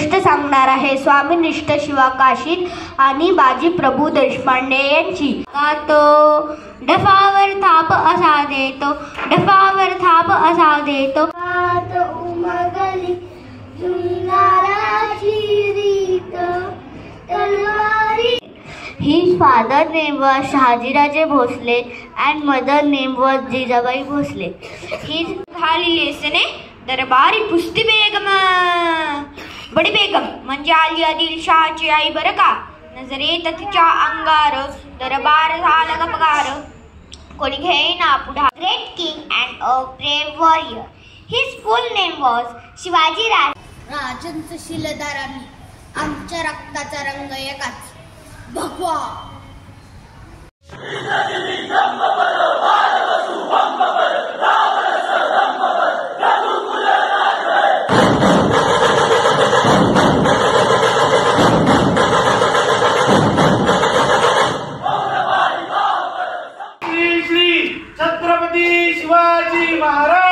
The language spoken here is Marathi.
गोष्ट सांगणार आहे स्वामीनिष्ठ शिवा काशीद आणि बाजी प्रभू देशपांडे यांची। तो डफावर थाप असा देतो, डफावर थाप असा देतो, उमगली His father name was Shahajiraje Bhosle and mother name was Jijabai Bhosle. His झालेली लेसने दरबारी पुस्ती बेगम, बडी बेगम म्हणजे आली आदिलशाहची आई बरं का। नजरेत तिच्या अंगार दरबार झाला गपगार, कोणी घेईना पुढा। Great king and a brave warrior. His full name was Shivaji राज। राजंच शिलदारांनी आमच्या रक्ताचा रंग एकाच भगवा। श्री श्री छत्रपती शिवाजी महाराज